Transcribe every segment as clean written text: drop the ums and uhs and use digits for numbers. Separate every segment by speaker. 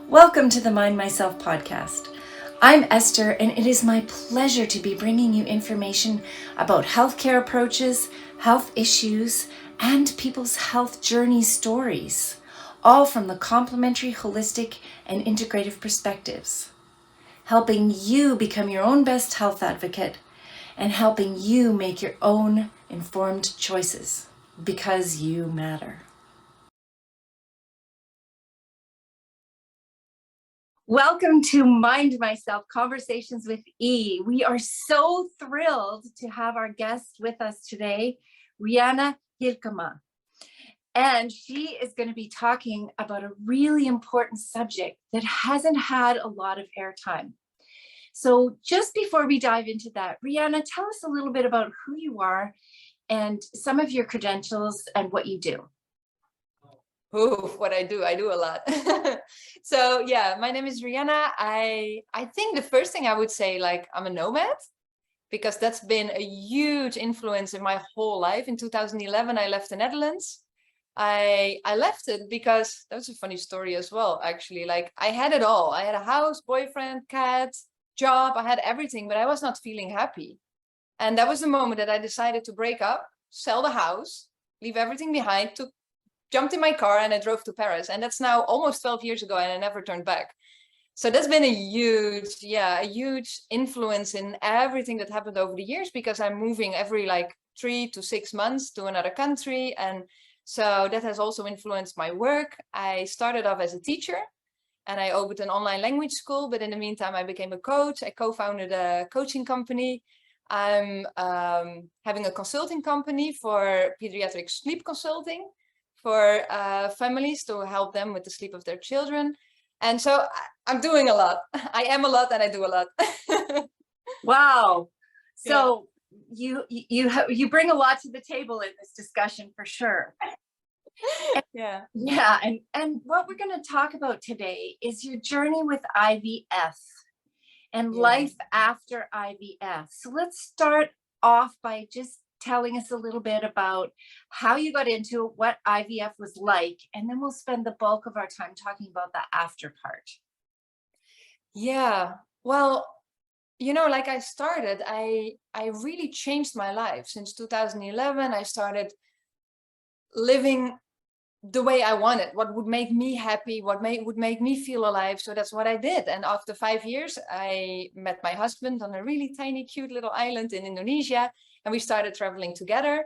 Speaker 1: Welcome to the Mind Myself podcast. I'm Esther, and it is my pleasure to be bringing you information about healthcare approaches, health issues, and people's health journey stories, all from the complementary, holistic, and integrative perspectives, helping you become your own best health advocate and helping you make your own informed choices because you matter. Welcome to Mind Myself Conversations with E. We are so thrilled to have our guest with us today, Rianna Hijlkema. And she is going to be talking about a really important subject that hasn't had a lot of airtime. So just before we dive into that, Rianna, tell us a little bit about who you are and some of your credentials and what you do.
Speaker 2: Oh, what I do a lot. So yeah, my name is Rianna. I think the first thing I would say, like, I'm a nomad, because that's been a huge influence in my whole life. In 2011, I left the Netherlands. I left it because that's a funny story as well, actually. Like, I had it all. I had a house, boyfriend, cat, job, I had everything, but I was not feeling happy. And that was the moment that I decided to break up, sell the house, leave everything behind, jumped in my car, and I drove to Paris. And that's now almost 12 years ago, and I never turned back. So that's been a huge influence in everything that happened over the years, because I'm moving every like 3 to 6 months to another country. And so that has also influenced my work. I started off as a teacher and I opened an online language school. But in the meantime, I became a coach. I co-founded a coaching company. I'm having a consulting company for pediatric sleep consulting for families to help them with the sleep of their children. And so I'm doing a lot. I am a lot and I do a lot.
Speaker 1: Wow. So you bring a lot to the table in this discussion for sure.
Speaker 2: Yeah.
Speaker 1: And what we're going to talk about today is your journey with IVF and life after IVF. So let's start off by just telling us a little bit about how you got into it, what IVF was like, and then we'll spend the bulk of our time talking about the after part.
Speaker 2: Yeah. Well, like I started, I really changed my life. Since 2011, I started living the way I wanted, what would make me happy, would make me feel alive. So that's what I did. And after 5 years, I met my husband on a really tiny, cute little island in Indonesia, and we started traveling together.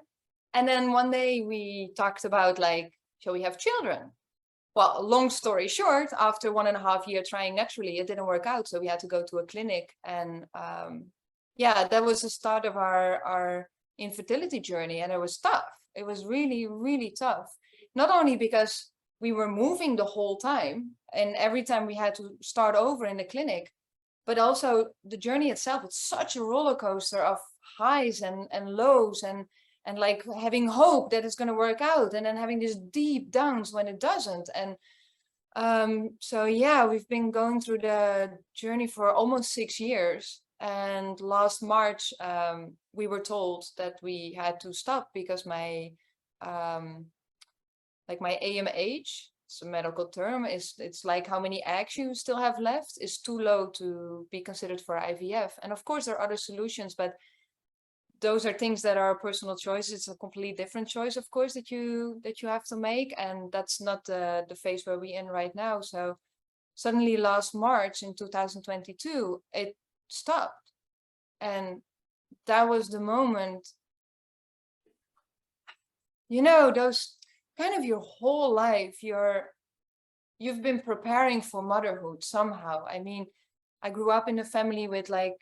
Speaker 2: And then one day we talked about, like, shall we have children? Well, long story short, after 1.5 years trying naturally, it didn't work out. So we had to go to a clinic. And that was the start of our infertility journey. And it was tough. It was really, really tough. Not only because we were moving the whole time, and every time we had to start over in the clinic, but also the journey itself. It's such a roller coaster of highs and lows, and like having hope that it's going to work out, and then having these deep downs when it doesn't. And we've been going through the journey for almost 6 years. And last March, we were told that we had to stop because my AMH, it's a medical term, it's like how many eggs you still have left, is too low to be considered for IVF. And of course there are other solutions, but those are things that are personal choices. It's a completely different choice, of course, that you have to make. And that's not the phase where we're in right now. So suddenly last March in 2022, it stopped. And that was the moment, those kind of your whole life, you've been preparing for motherhood somehow. I mean, I grew up in a family with like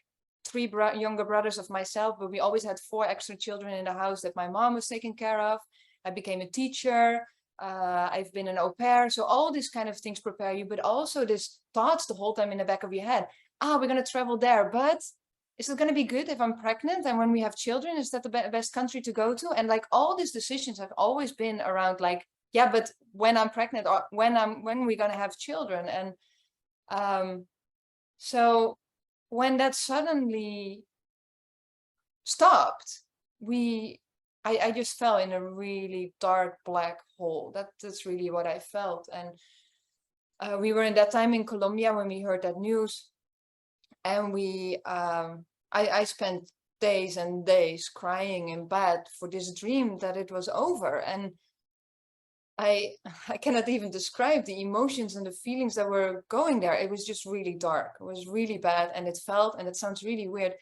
Speaker 2: 3 younger brothers of myself, but we always had 4 extra children in the house that my mom was taking care of. I became a teacher. I've been an au pair. So all these kind of things prepare you, but also this thoughts the whole time in the back of your head. We're going to travel there, but is it going to be good if I'm pregnant? And when we have children, is that the best country to go to? And like all these decisions have always been around like, yeah, but when I'm pregnant, or when we're going to have children. And so when that suddenly stopped, I just fell in a really dark black hole. That's really what I felt. We were in that time in Colombia when we heard that news, and I spent days and days crying in bed for this dream that it was over. And I cannot even describe the emotions and the feelings that were going there. It was just really dark. It was really bad. And it felt, and it sounds really weird,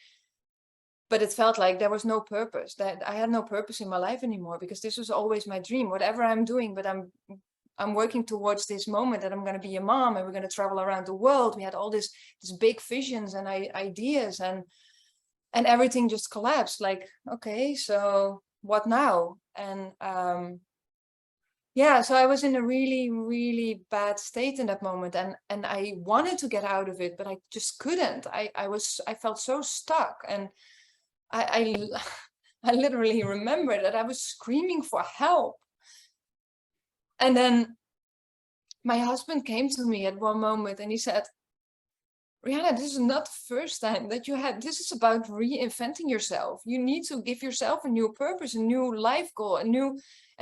Speaker 2: but it felt like there was no purpose, that I had no purpose in my life anymore, because this was always my dream, whatever I'm doing, but I'm working towards this moment that I'm going to be a mom and we're going to travel around the world. We had all this big visions and ideas, and everything just collapsed. Like, okay, so what now? And yeah, so I was in a really, really bad state in that moment, and I wanted to get out of it, but I just couldn't. I felt so stuck, and I I literally remember that I was screaming for help. And then my husband came to me at one moment and he said, Rianna, this is not the first time that you had, this is about reinventing yourself. You need to give yourself a new purpose, a new life goal, and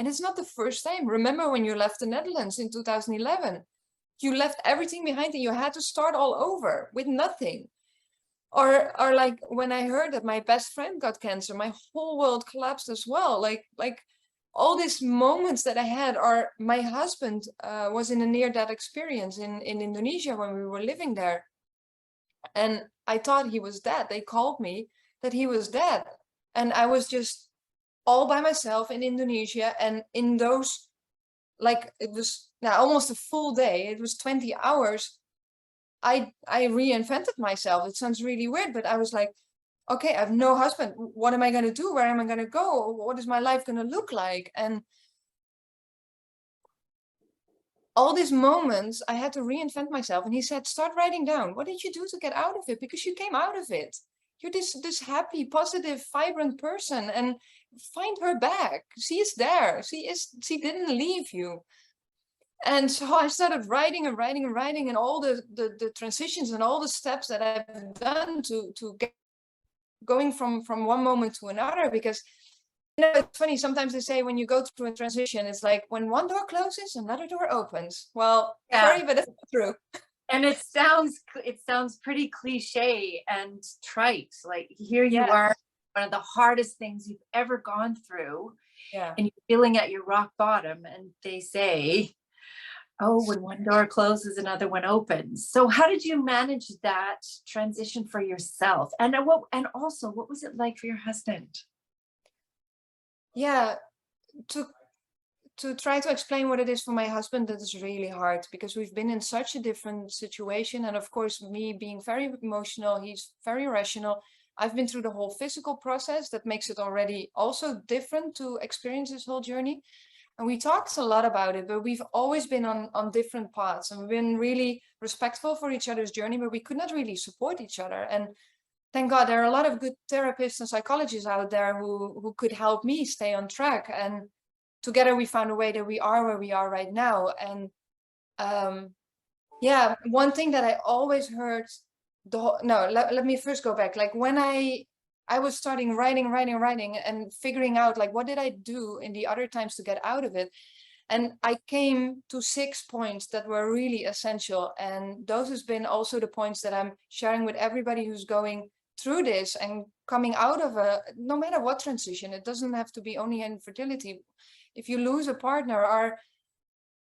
Speaker 2: it's not the first time. Remember when you left the Netherlands in 2011, you left everything behind and you had to start all over with nothing. Or like when I heard that my best friend got cancer, my whole world collapsed as well. Like all these moments that I had, or my husband was in a near-death experience in Indonesia when we were living there. And I thought he was dead. They called me that he was dead. And I was just all by myself in Indonesia. And in those, like, it was now almost a full day, it was 20 hours. I reinvented myself. It sounds really weird, but I was like, okay, I have no husband. What am I going to do? Where am I going to go? What is my life going to look like? And all these moments, I had to reinvent myself. And he said, start writing down. What did you do to get out of it? Because you came out of it. You're this happy, positive, vibrant person, and find her back. She is there. She didn't leave you. And so I started writing and writing and writing, and all the transitions and all the steps that I've done to get going from one moment to another. Because it's funny, sometimes they say when you go through a transition, it's like when one door closes, another door opens. Well, yeah. Sorry, but it's not true.
Speaker 1: And it sounds pretty cliche and trite. Like, here you are, one of the hardest things you've ever gone through, and you're feeling at your rock bottom, and they say, oh, when one door closes, another one opens. So how did you manage that transition for yourself? And also, what was it like for your husband?
Speaker 2: Yeah, to try to explain what it is for my husband, that is really hard, because we've been in such a different situation. And of course, me being very emotional, he's very rational. I've been through the whole physical process that makes it already also different to experience this whole journey. And we talked a lot about it, but we've always been on different paths, and we've been really respectful for each other's journey, but we could not really support each other. And thank God there are a lot of good therapists and psychologists out there who could help me stay on track. And together we found a way that we are where we are right now. And yeah, one thing that I always heard, let me first go back. Like when I was starting writing and figuring out, like, what did I do in the other times to get out of it? And I came to 6 points that were really essential. And those has been also the points that I'm sharing with everybody who's going through this and coming out of no matter what transition. It doesn't have to be only infertility. If you lose a partner, or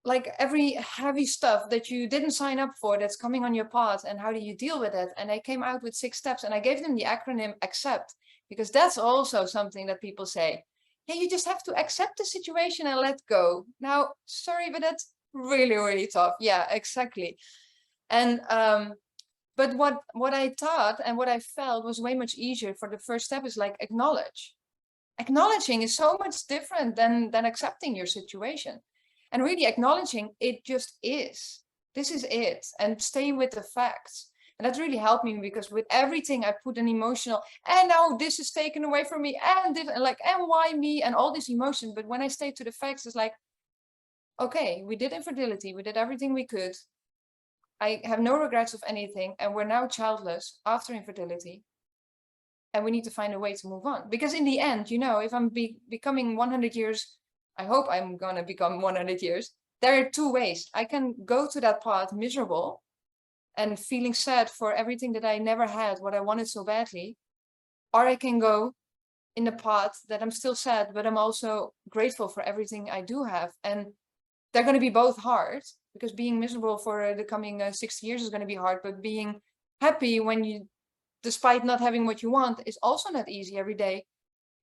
Speaker 2: like every heavy stuff that you didn't sign up for that's coming on your path, and how do you deal with it? And I came out with 6 steps, and I gave them the acronym ACCEPT, because that's also something that people say, yeah, you just have to accept the situation and let go. Now, sorry, but that's really, really tough. Yeah, exactly. And but what I thought and what I felt was way much easier for the first step is like acknowledge. Acknowledging is so much different than accepting your situation. And really acknowledging it just is. This is it. And stay with the facts. And that really helped me, because with everything I put an emotional, and now this is taken away from me, and this, and why me, and all this emotion. But when I stay to the facts, it's like, okay, we did infertility, we did everything we could. I have no regrets of anything, and we're now childless after infertility. And we need to find a way to move on. Because in the end, if I'm becoming 100 years, I hope I'm gonna become 100 years. there are two ways. I can go to that path miserable and feeling sad for everything that I never had, what I wanted so badly, or I can go in the path that I'm still sad, but I'm also grateful for everything I do have. And they're going to be both hard, because being miserable for the coming 60 years is going to be hard, but being happy when you, despite not having what you want, is also not easy every day.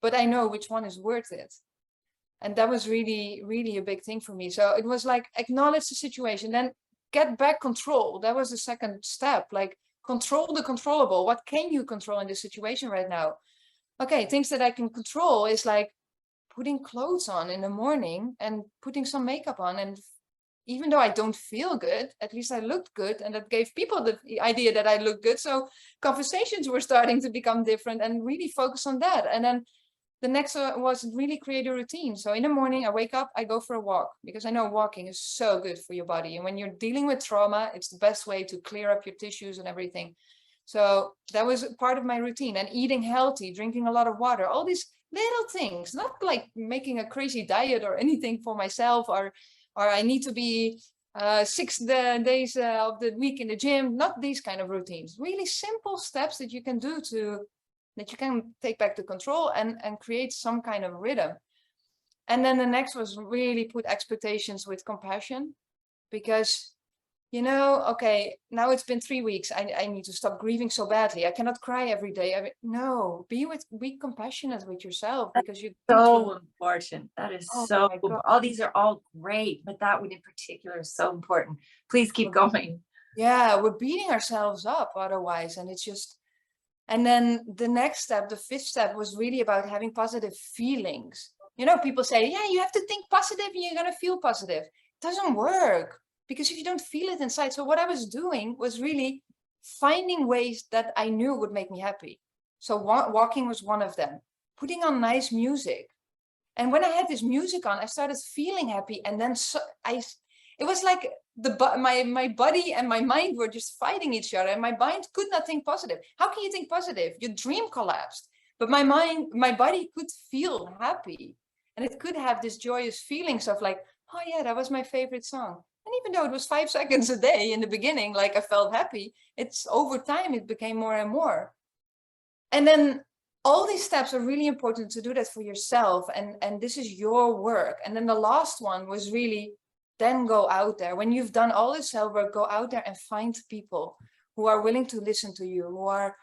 Speaker 2: But I know which one is worth it. And that was really, really a big thing for me. So it was like, acknowledge the situation, then get back control. That was the second step, like control the controllable. What can you control in this situation right now? Okay, things that I can control is like putting clothes on in the morning and putting some makeup on. And even though I don't feel good, at least I looked good. And that gave people the idea that I looked good. So conversations were starting to become different, and really focus on that. And then the next was really create a routine. So in the morning, I wake up, I go for a walk, because I know walking is so good for your body. And when you're dealing with trauma, it's the best way to clear up your tissues and everything. So that was part of my routine. And eating healthy, drinking a lot of water, all these little things, not like making a crazy diet or anything for myself, or I need to be 6 days of the week in the gym, not these kind of routines. Really simple steps that you can do that you can take back the control and create some kind of rhythm. And then the next was really put expectations with compassion, because, you know, okay, now it's been 3 weeks. I need to stop grieving so badly. I cannot cry every day. No, be compassionate with yourself, because you
Speaker 1: So important. That is
Speaker 2: oh
Speaker 1: so,
Speaker 2: my God.
Speaker 1: all these are all great, but that one in particular is so important. Please keep going.
Speaker 2: Yeah, we're beating ourselves up otherwise. And it's just, and then the next step, the fifth step, was really about having positive feelings. You know, people say, yeah, you have to think positive and you're going to feel positive. It doesn't work, because if you don't feel it inside. So what I was doing was really finding ways that I knew would make me happy. So walking was one of them, putting on nice music. And when I had this music on, I started feeling happy. And then it was like my body and my mind were just fighting each other, and my mind could not think positive. How can you think positive? Your dream collapsed. But my body could feel happy, and it could have this joyous feelings of like, oh yeah, that was my favorite song. And even though it was 5 seconds a day in the beginning, like I felt happy, it's over time, it became more and more. And then all these steps are really important to do that for yourself. And this is your work. And then the last one was really, then go out there. When you've done all this self work, go out there and find people who are willing to listen to you, who are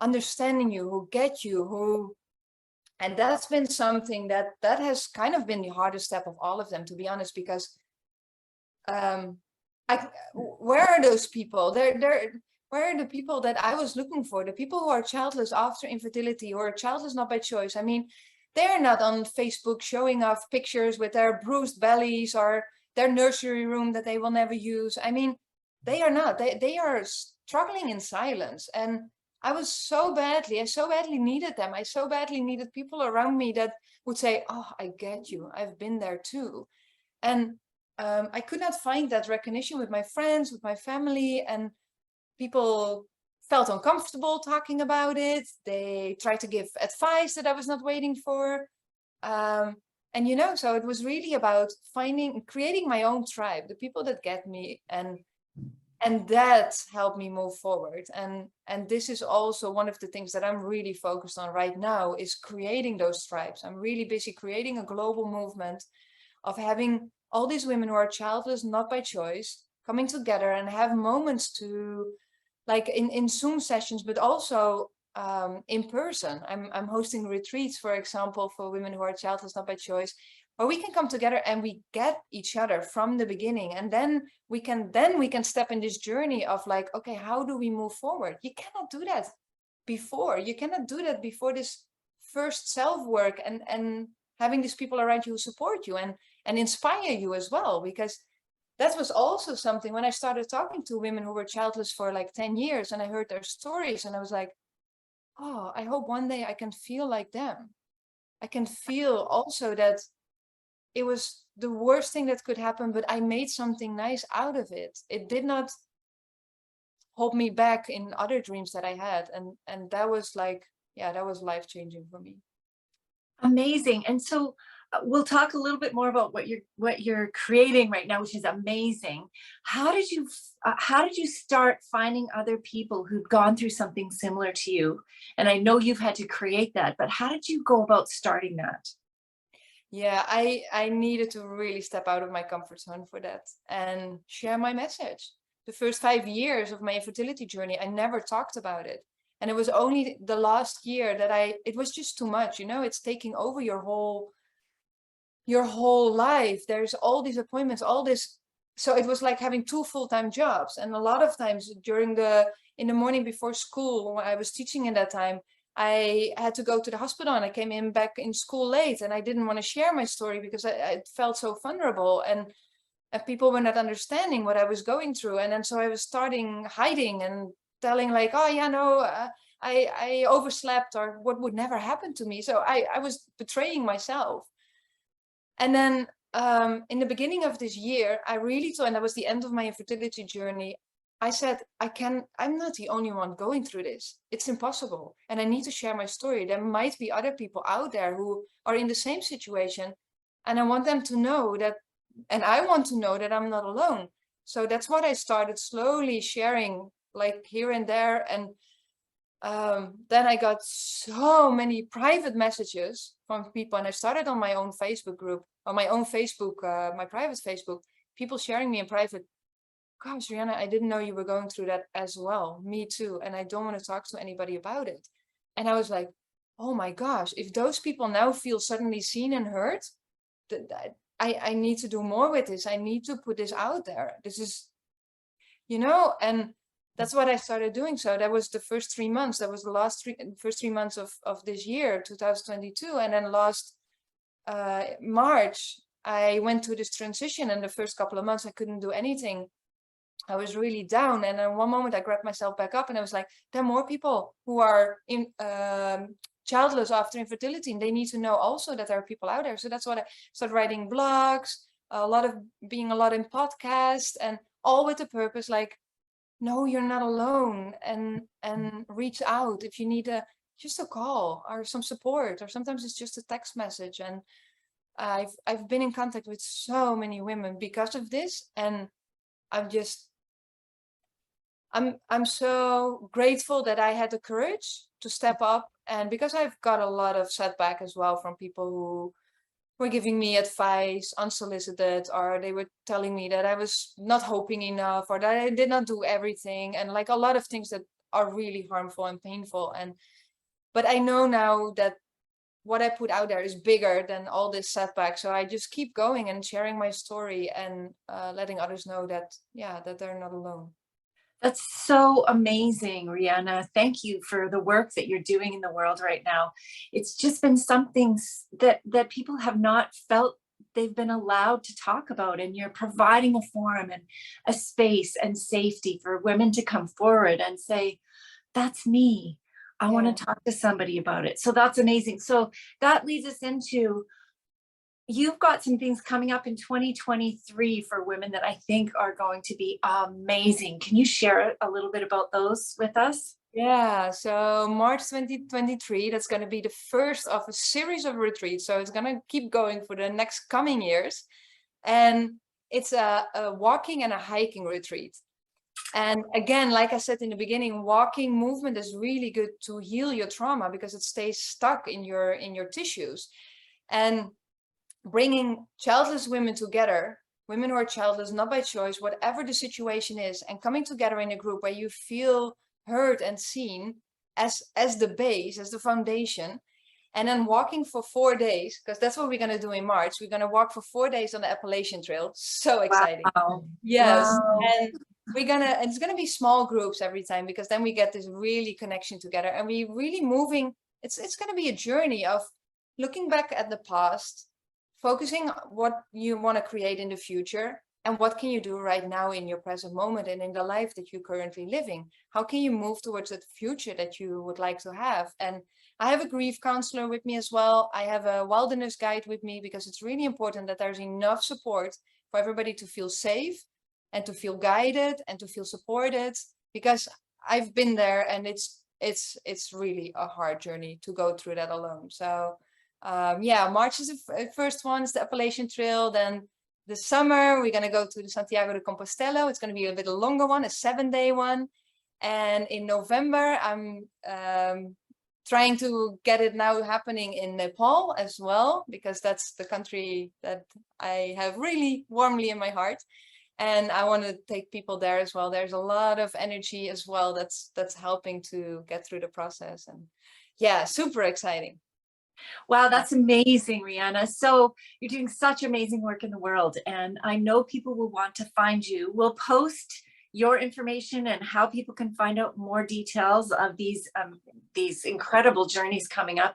Speaker 2: understanding you, who get you, and that's been something that has kind of been the hardest step of all of them, to be honest, because where are those people? Where are the people that I was looking for? The people who are childless after infertility, or childless not by choice. I mean, they're not on Facebook showing off pictures with their bruised bellies or their nursery room that they will never use. I mean, they are not. They are struggling in silence. And I so badly needed them. I so badly needed people around me that would say, oh, I get you. I've been there too. And I could not find that recognition with my friends, with my family, and people felt uncomfortable talking about it. They tried to give advice that I was not waiting for. And, you know, so it was really about creating my own tribe, the people that get me, and that helped me move forward. And this is also one of the things that I'm really focused on right now, is creating those tribes. I'm really busy creating a global movement of having all these women who are childless, not by choice, coming together and have moments to, like in Zoom sessions, but also in person. I'm hosting retreats, for example, for women who are childless, not by choice, where we can come together and we get each other from the beginning. And then we can step in this journey of like, okay, how do we move forward? You cannot do that before. You cannot do that before this first self-work and having these people around you who support you and inspire you as well. Because that was also something when I started talking to women who were childless for like 10 years, and I heard their stories, and I was like, oh, I hope one day I can feel like them. I can feel also that it was the worst thing that could happen, but I made something nice out of it. It did not hold me back in other dreams that I had. And that was like, yeah, that was life-changing for me.
Speaker 1: Amazing. And so we'll talk a little bit more about what you're creating right now, which is amazing. How did you start finding other people who've gone through something similar to you? And I know you've had to create that, but how did you go about starting that?
Speaker 2: Yeah, I needed to really step out of my comfort zone for that and share my message. The first 5 years of my infertility journey, I never talked about it. And it was only the last year that it was just too much, you know, it's taking over your whole life. There's all these appointments, all this. So it was like having two full-time jobs. And a lot of times in the morning before school, when I was teaching in that time, I had to go to the hospital and I came in back in school late and I didn't want to share my story because I felt so vulnerable and people were not understanding what I was going through. And then so I was starting hiding and telling like, oh yeah, no, I overslept or what would never happen to me. So I was betraying myself. And then in the beginning of this year, I really thought, and that was the end of my infertility journey, I said, I'm not the only one going through this. It's impossible. And I need to share my story. There might be other people out there who are in the same situation. And I want them to know that, and I want to know that I'm not alone. So that's what I started slowly sharing, like here and there. And then I got so many private messages from people, and I started on my own Facebook group, on my own Facebook, my private Facebook, people sharing me in private. Gosh, Rianna, I didn't know you were going through that as well. Me too. And I don't want to talk to anybody about it. And I was like, oh my gosh, if those people now feel suddenly seen and heard, I need to do more with this. I need to put this out there. This is, you know, and that's what I started doing. So that was the first 3 months. That was the first 3 months of this year, 2022. And then last March, I went through this transition, and the first couple of months I couldn't do anything. I was really down. And then one moment I grabbed myself back up and I was like, there are more people who are childless after infertility, and they need to know also that there are people out there. So that's what I started writing blogs, being a lot in podcasts, and all with the purpose, like, no, you're not alone, and reach out if you need just a call or some support, or sometimes it's just a text message. And I've been in contact with so many women because of this, and I'm so grateful that I had the courage to step up. And because I've got a lot of setback as well from people who were giving me advice unsolicited, or they were telling me that I was not hoping enough, or that I did not do everything, and like a lot of things that are really harmful and painful. But I know now that what I put out there is bigger than all this setback. So I just keep going and sharing my story, and letting others know that, yeah, that they're not alone.
Speaker 1: That's so amazing, Rianna. Thank you for the work that you're doing in the world right now. It's just been something that people have not felt they've been allowed to talk about, and you're providing a forum and a space and safety for women to come forward and say, that's me. I want to talk to somebody about it. So that's amazing. So that leads us into, you've got some things coming up in 2023 for women that I think are going to be amazing. Can you share a little bit about those with us?
Speaker 2: Yeah, so March 2023, that's going to be the first of a series of retreats. So it's going to keep going for the next coming years. And it's a walking and a hiking retreat. And again, like I said in the beginning, walking movement is really good to heal your trauma because it stays stuck in your tissues. And bringing childless women together, women who are childless, not by choice, whatever the situation is, and coming together in a group where you feel heard and seen as the base, as the foundation, and then walking for 4 days, because that's what we're going to do in March. We're going to walk for 4 days on the Appalachian Trail. So exciting.
Speaker 1: Wow.
Speaker 2: Yes.
Speaker 1: Wow.
Speaker 2: And it's going to be small groups every time, because then we get this really connection together, and we really moving. It's going to be a journey of looking back at the past, focusing on what you want to create in the future, and what can you do right now in your present moment and in the life that you're currently living. How can you move towards that future that you would like to have? And I have a grief counselor with me as well. I have a wilderness guide with me, because it's really important that there's enough support for everybody to feel safe and to feel guided and to feel supported, because I've been there, and it's really a hard journey to go through that alone. So March is the first one, it's the Appalachian Trail. Then the summer, we're going to go to the Santiago de Compostela. It's going to be a bit longer one, a 7-day one. And in November, I'm trying to get it now happening in Nepal as well, because that's the country that I have really warmly in my heart. And I want to take people there as well. There's a lot of energy as well that's helping to get through the process. And yeah, super exciting.
Speaker 1: Wow, that's amazing, Rianna. So you're doing such amazing work in the world, and I know people will want to find you. We'll post your information and how people can find out more details of these incredible journeys coming up,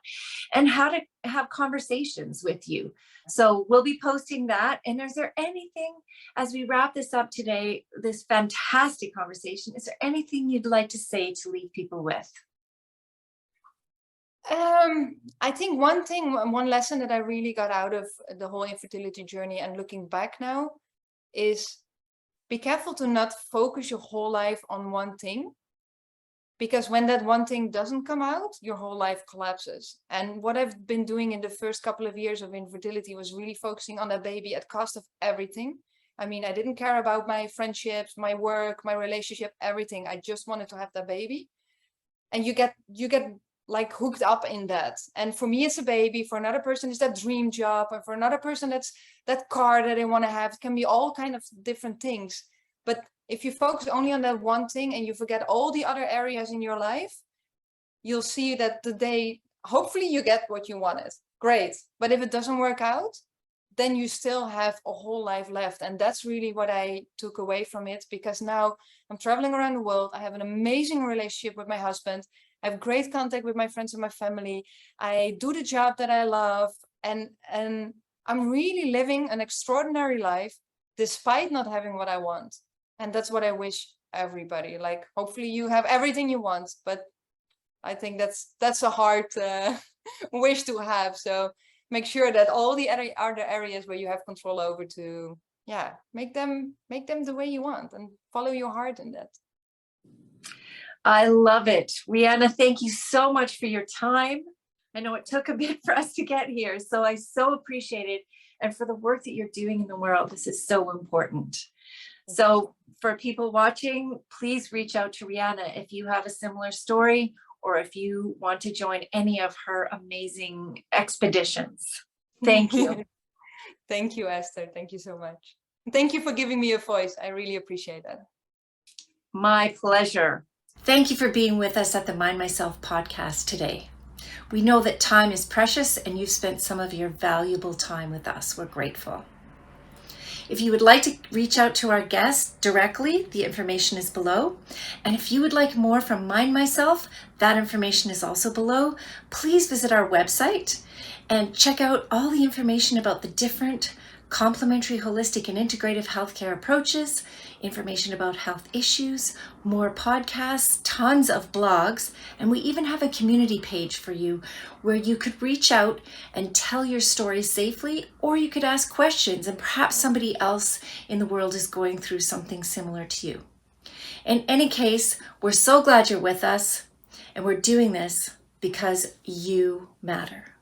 Speaker 1: and how to have conversations with you. So we'll be posting that. And is there anything, as we wrap this up today, this fantastic conversation, is there anything you'd like to say to leave people with?
Speaker 2: I think one lesson that I really got out of the whole infertility journey and looking back now is be careful to not focus your whole life on one thing, because when that one thing doesn't come out, your whole life collapses. And what I've been doing in the first couple of years of infertility was really focusing on that baby at cost of everything. I mean, I didn't care about my friendships, my work, my relationship, everything. I just wanted to have that baby. And you get like hooked up in that. And for me, it's a baby. For another person, it's that dream job. And for another person, that's that car that they want to have. It can be all kind of different things. But if you focus only on that one thing and you forget all the other areas in your life, you'll see that the day, hopefully you get what you wanted. Great. But if it doesn't work out, then you still have a whole life left. And that's really what I took away from it, because now I'm traveling around the world. I have an amazing relationship with my husband. I have great contact with my friends and my family. I do the job that I love, and I'm really living an extraordinary life despite not having what I want. And that's what I wish everybody. Like, hopefully you have everything you want, but I think that's a hard wish to have. So make sure that all the other areas where you have control over to, make them the way you want and follow your heart in that.
Speaker 1: I love it. Rianna, thank you so much for your time. I know it took a bit for us to get here, so I so appreciate it. And for the work that you're doing in the world, this is so important. So for people watching, please reach out to Rianna if you have a similar story, or if you want to join any of her amazing expeditions. Thank you.
Speaker 2: Thank you, Esther. Thank you so much. Thank you for giving me a voice. I really appreciate that.
Speaker 1: My pleasure. Thank you for being with us at the Mind Myself podcast today. We know that time is precious, and you've spent some of your valuable time with us. We're grateful. If you would like to reach out to our guests directly, the information is below. And if you would like more from Mind Myself, that information is also below. Please visit our website and check out all the information about the different complementary, holistic, and integrative healthcare approaches, information about health issues, more podcasts, tons of blogs, and we even have a community page for you where you could reach out and tell your story safely, or you could ask questions, and perhaps somebody else in the world is going through something similar to you. In any case, we're so glad you're with us, and we're doing this because you matter.